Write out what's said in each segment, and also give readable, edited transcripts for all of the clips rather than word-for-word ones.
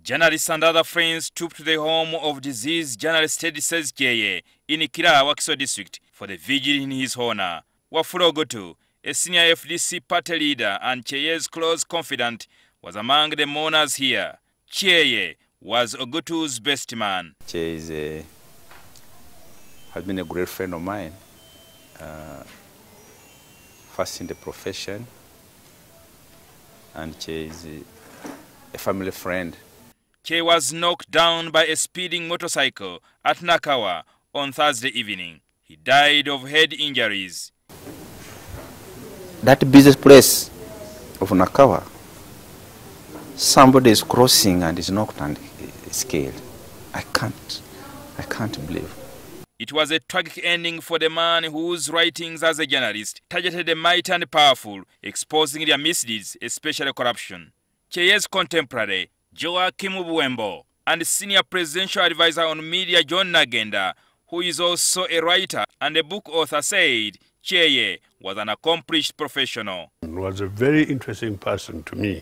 Journalists and other friends took to the home of deceased journalist Teddy Seezi Cheeye in Wakiso district for the vigil in his honor. Wafula Oguttu, a senior FDC party leader and Cheye's close confidant, was among the mourners here. Cheeye was Oguttu's best man. Cheeye has been a great friend of mine, first in the profession, and Cheeye is a family friend. Cheeye was knocked down by a speeding motorcycle at Nakawa on Thursday evening. He died of head injuries. That busy place of Nakawa, somebody is crossing and is knocked and is killed. I can't believe. It was a tragic ending for the man whose writings as a journalist targeted the mighty and powerful, exposing their misdeeds, especially corruption. Cheye's contemporary, Joachim Buembo, and senior presidential advisor on media John Nagenda, who is also a writer and a book author, said Cheeye was an accomplished professional. He was a very interesting person to me.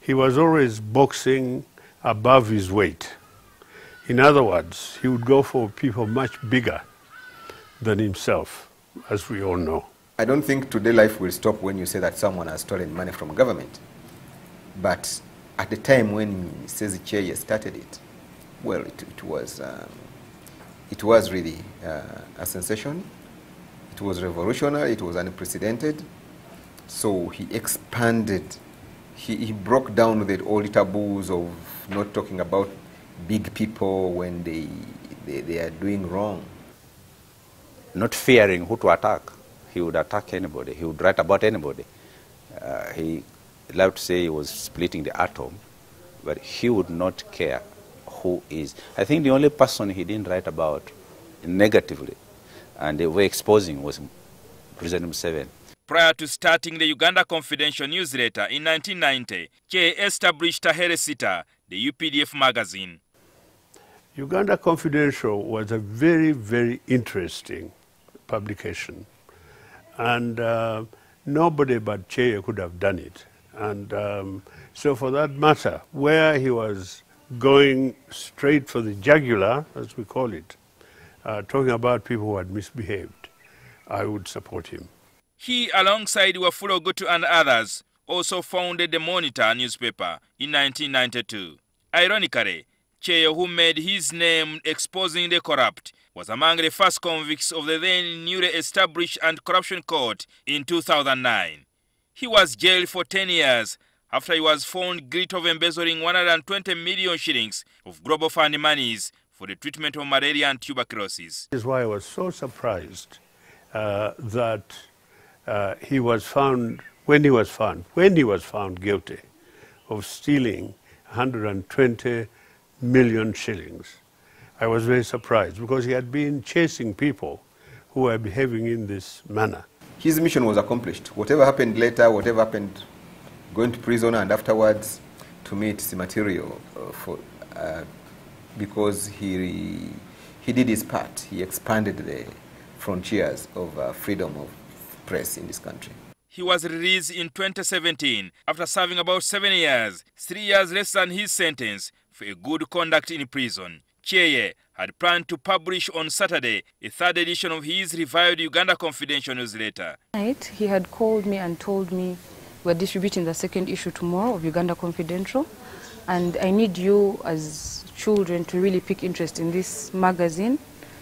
He was always boxing above his weight. In other words, he would go for people much bigger than himself, as we all know. I don't think today life will stop when you say that someone has stolen money from government. But at the time when Seezi Cheeye started it, well, it was really a sensation. It was revolutionary. It was unprecedented. So he expanded. He broke down the old taboos of not talking about big people when they are doing wrong. Not fearing who to attack. He would attack anybody. He would write about anybody. He loved to say he was splitting the atom, but he would not care who is. I think the only person he didn't write about negatively and they were exposing was President Museveni. Prior to starting the Uganda Confidential newsletter in 1990, Cheeye established Taheresita, the UPDF magazine. Uganda Confidential was a very, very interesting publication. And nobody but Cheeye could have done it. And so for that matter, where he was going straight for the jugular, as we call it, talking about people who had misbehaved, I would support him. He, alongside Wafula Oguttu and others, also founded the Monitor newspaper in 1992. Ironically, Cheeye, who made his name exposing the corrupt, was among the first convicts of the then newly established anti-corruption court in 2009. He was jailed for 10 years after he was found guilty of embezzling 120 million shillings of global fund monies for the treatment of malaria and tuberculosis. This is why I was so surprised that he was found, when he was found guilty of stealing 120 million shillings. I was very surprised because he had been chasing people who were behaving in this manner. His mission was accomplished. Whatever happened later, whatever happened going to prison and afterwards, to me it's immaterial because he did his part. He expanded the frontiers of freedom of press in this country. He was released in 2017 after serving about 7 years, 3 years less than his sentence for a good conduct in prison. Cheeye had planned to publish on Saturday a third edition of his revived Uganda Confidential newsletter. He had called me and told me, we're distributing the second issue tomorrow of Uganda Confidential, and I need you as children to really pick interest in this magazine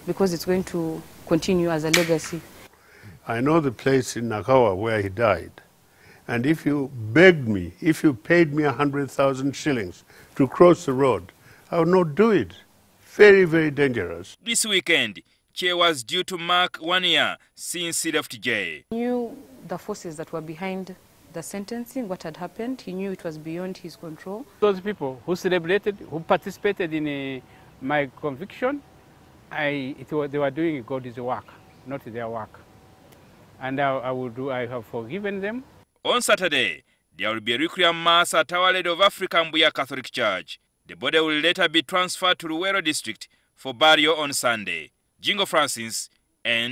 because it's going to continue as a legacy. I know the place in Nakawa where he died, and if you begged me, if you paid me 100,000 shillings to cross the road, I would not do it. Very, very dangerous. This weekend, Cheeye was due to mark 1 year since he left jail. He knew the forces that were behind the sentencing, what had happened. He knew it was beyond his control. Those people who celebrated, who participated in my conviction, they were doing God's work, not their work. And I have forgiven them. On Saturday, there will be a requiem mass at Our Lady of Africa Mbuya Catholic Church. The body will later be transferred to Luweero district for burial on Sunday. Jingo Francis and